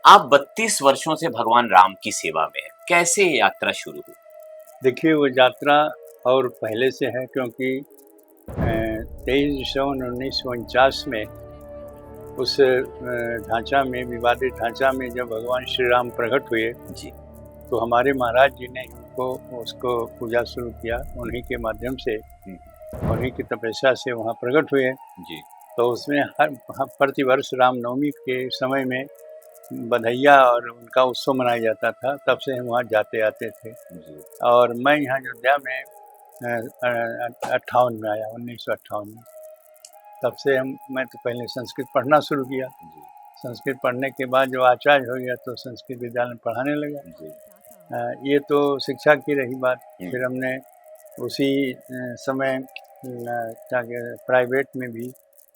आप 32 वर्षों से भगवान राम की सेवा में हैं। कैसे ये यात्रा शुरू हुई? देखिए वो यात्रा और पहले से है क्योंकि 23 जून 1949 में उस ढांचा में विवादित ढांचा में जब भगवान श्री राम प्रकट हुए जी। तो हमारे महाराज जी ने उसको पूजा शुरू किया। उन्हीं के माध्यम से उन्हीं की तपस्या से वहाँ प्रकट हुए। जी। तो उसमें हर प्रतिवर्ष रामनवमी के समय में बधैया और उनका उत्सव मनाया जाता था। तब से हम वहाँ जाते आते थे। जी। और मैं यहाँ अयोध्या में 58 में आया, 1958 में। तब से मैं तो पहले संस्कृत पढ़ना शुरू किया। जी। संस्कृत पढ़ने के बाद जब आचार्य हो गया तो संस्कृत विद्यालय में पढ़ाने लगा। जी। ये तो शिक्षा की रही बात। फिर हमने उसी समय क्या कहते प्राइवेट में भी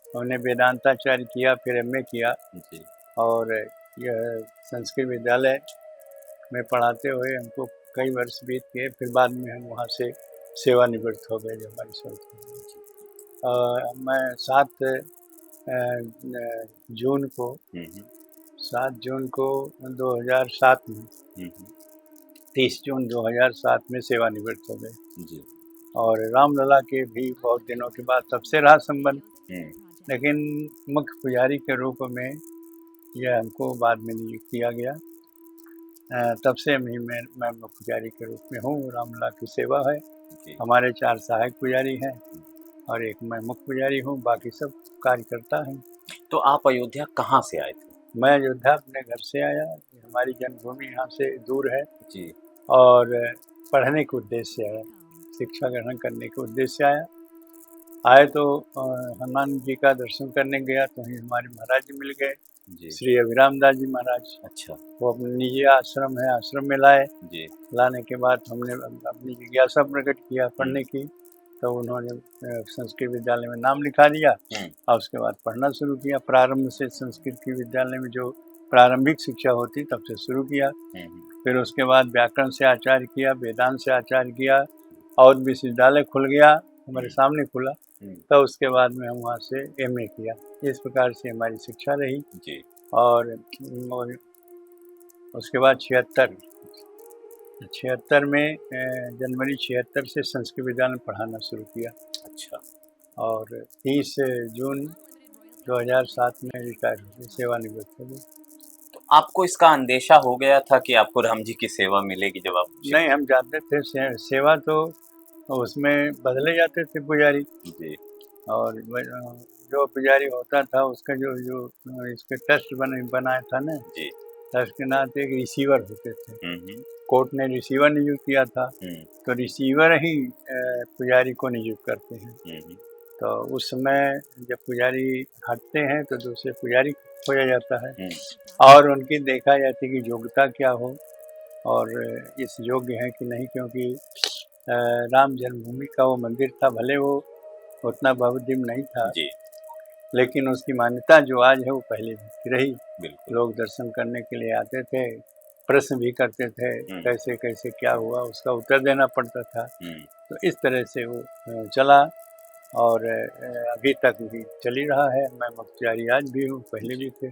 हमने वेदांताचार्य किया, फिर एमए किया। जी। और यह संस्कृत विद्यालय में पढ़ाते हुए हमको कई वर्ष बीत गए। फिर बाद में हम वहाँ से सेवानिवृत्त हो गए जब हमारी मैं 7 जून को 7 जून को 2007 में 30 जून 2007 में सेवानिवृत्त हो गए। जी। और रामलला के भी बहुत दिनों के बाद तब से रहा संबंध, लेकिन मुख्य पुजारी के रूप में यह हमको बाद में नियुक्त किया गया। तब से मैं मुख्य पुजारी के रूप में हूँ। रामलला की सेवा है। हमारे 4 सहायक पुजारी हैं और एक मैं मुख्य पुजारी हूँ, बाकी सब कार्यकर्ता हैं। तो आप अयोध्या कहाँ से आए थे? मैं अयोध्या अपने घर से आया। हमारी जन्मभूमि यहाँ से दूर है जी। और पढ़ने के उद्देश्य से आया, शिक्षा ग्रहण करने के उद्देश्य से आया। आए तो हनुमान जी का दर्शन करने गया तो वहीं हमारे महाराज जी मिल गए, श्री अभिराम दास जी महाराज। अच्छा। वो अपने निजी आश्रम है, आश्रम में लाए। जी। लाने के बाद हमने अपनी जिज्ञासा प्रकट किया पढ़ने की। तो उन्होंने संस्कृत विद्यालय में नाम लिखा दिया और उसके बाद पढ़ना शुरू किया। प्रारंभ से संस्कृत की विद्यालय में जो प्रारंभिक शिक्षा होती तब से शुरू किया। फिर उसके बाद व्याकरण से आचार्य किया, वेदांत से आचार्य किया और विश्वविद्यालय खुल गया, हमारे सामने खुला। तो उसके बाद में हम वहाँ से एमए किया। इस प्रकार से हमारी शिक्षा रही। जी। और उसके बाद 76 में जनवरी 76 से संस्कृत विद्यालय में पढ़ाना शुरू किया। अच्छा। और 30 जून 2007 में रिटायर हो गए, सेवानिवृत्त हो गए। तो आपको इसका अंदेशा हो गया था कि आपको राम जी की सेवा मिलेगी जब आप? नहीं, हम जानते थे सेवा तो उसमें बदले जाते थे पुजारी। जी। और जो पुजारी होता था उसका जो जो इसके ट्रस्ट बनाया था ना, जी। ट्रस्ट के नाते एक रिसीवर होते थे। कोर्ट ने रिसीवर नियुक्त किया था। तो रिसीवर ही पुजारी को नियुक्त करते हैं। तो उस समय जब पुजारी हटते हैं तो दूसरे पुजारी खोजा जाता है और उनकी देखा जाती है कि योग्यता क्या हो और इस योग्य है कि नहीं। क्योंकि राम जन्मभूमि का वो मंदिर था, भले वो उतना भव्य नहीं था जी। लेकिन उसकी मान्यता जो आज है वो पहले भी रही। बिल्कुल। लोग दर्शन करने के लिए आते थे, प्रश्न भी करते थे, कैसे कैसे क्या हुआ उसका उत्तर देना पड़ता था। तो इस तरह से वो चला और अभी तक भी चल ही रहा है। मैं मुख्य पुजारी आज भी हूँ, पहले भी थे।